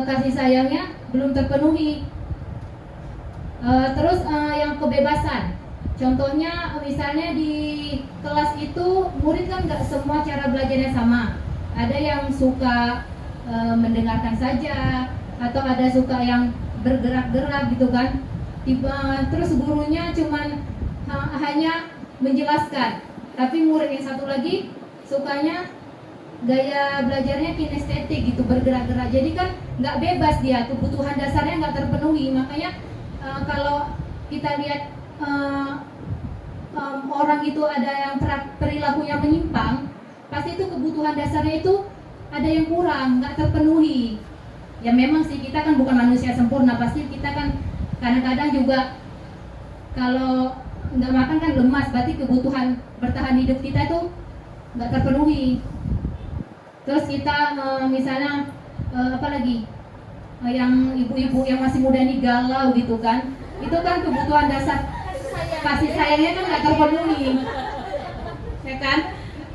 kasih sayangnya belum terpenuhi. Terus yang kebebasan, contohnya misalnya di kelas itu murid kan nggak semua cara belajarnya sama. Ada yang suka mendengarkan saja, atau ada suka yang bergerak-gerak gitu kan. Terus gurunya cuman hanya menjelaskan. Tapi murid yang satu lagi sukanya gaya belajarnya kinestetik gitu, bergerak-gerak. Jadi kan nggak bebas dia, kebutuhan dasarnya nggak terpenuhi. Makanya kalau kita lihat orang itu ada yang perilakunya menyimpang, pasti itu kebutuhan dasarnya itu ada yang kurang, nggak terpenuhi. Ya memang sih kita kan bukan manusia sempurna, pasti kita kan kadang-kadang juga kalau nggak makan kan lemas, berarti kebutuhan bertahan hidup kita itu nggak terpenuhi. Terus kita misalnya yang ibu-ibu yang masih muda nih galau gitu kan, itu kan kebutuhan dasar kasih sayangnya kan nggak terpenuhi, ya kan?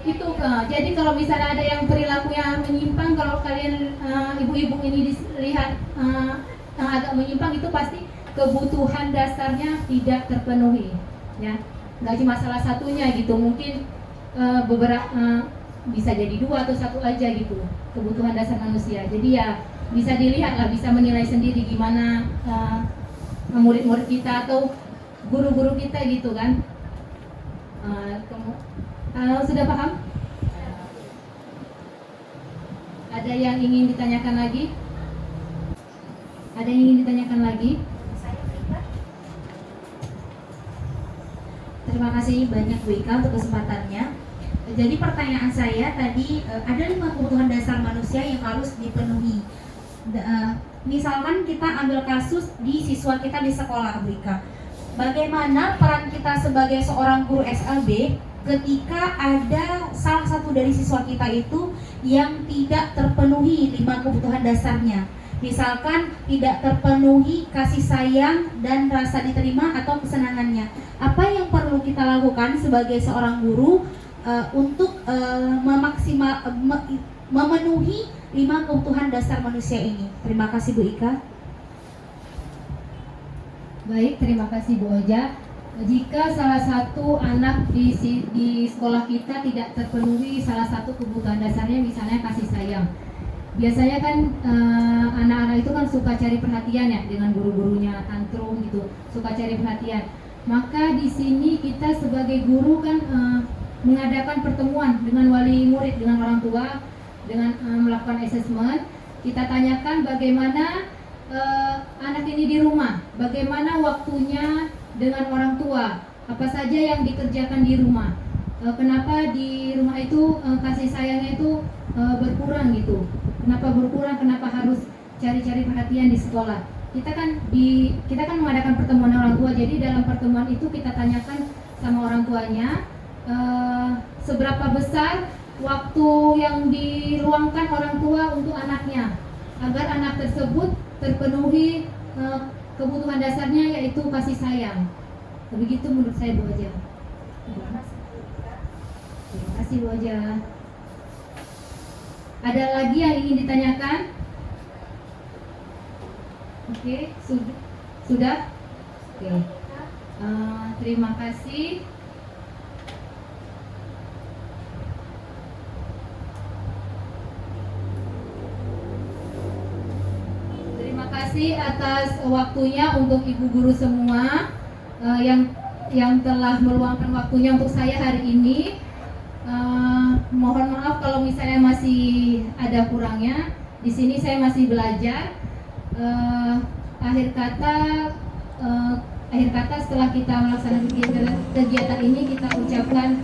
Itu jadi kalau misalnya ada yang perilakunya menyimpang, kalau kalian ibu-ibu ini dilihat agak menyimpang, itu pasti kebutuhan dasarnya tidak terpenuhi, ya. Nggak cuma salah satunya gitu, mungkin beberapa bisa jadi dua atau satu aja gitu kebutuhan dasar manusia. Jadi ya bisa dilihat lah, bisa menilai sendiri gimana murid-murid kita atau guru-guru kita gitu kan. Sudah paham? Ada yang ingin ditanyakan lagi? Ada yang ingin ditanyakan lagi? Terima kasih banyak Bu Ika untuk kesempatannya. Jadi pertanyaan saya tadi, ada 5 kebutuhan dasar manusia yang harus dipenuhi. Misalkan kita ambil kasus di siswa kita di sekolah, Bu Ika. Bagaimana peran kita sebagai seorang guru SLB ketika ada salah satu dari siswa kita itu yang tidak terpenuhi 5 kebutuhan dasarnya? Misalkan tidak terpenuhi kasih sayang dan rasa diterima atau kesenangannya. Apa yang perlu kita lakukan sebagai seorang guru untuk memenuhi 5 kebutuhan dasar manusia ini? Terima kasih Bu Ika. Baik, terima kasih Bu Oja. Jika salah satu anak di sekolah kita tidak terpenuhi salah satu kebutuhan dasarnya, misalnya kasih sayang. Biasanya kan anak-anak itu kan suka cari perhatian ya, dengan guru-gurunya tantrum gitu, suka cari perhatian. Maka di sini kita sebagai guru kan mengadakan pertemuan dengan wali murid, dengan orang tua, dengan melakukan assessment. Kita tanyakan bagaimana anak ini di rumah, bagaimana waktunya dengan orang tua, apa saja yang dikerjakan di rumah, kenapa di rumah itu kasih sayangnya itu berkurang gitu, kenapa berkurang, kenapa harus cari-cari perhatian di sekolah. Kita kan mengadakan pertemuan orang tua, jadi dalam pertemuan itu kita tanyakan sama orang tuanya seberapa besar waktu yang diluangkan orang tua untuk anaknya, agar anak tersebut terpenuhi kebutuhan dasarnya, yaitu kasih sayang. Begitu menurut saya Bu Oja. Terima kasih Bu Oja. Ada lagi yang ingin ditanyakan? Oke, sudah? Oke. Terima kasih. Terima kasih atas waktunya untuk Ibu Guru semua yang telah meluangkan waktunya untuk saya hari ini. Mohon maaf kalau misalnya masih ada kurangnya. Di sini saya masih belajar. Akhir kata setelah kita melaksanakan kegiatan ini, kita ucapkan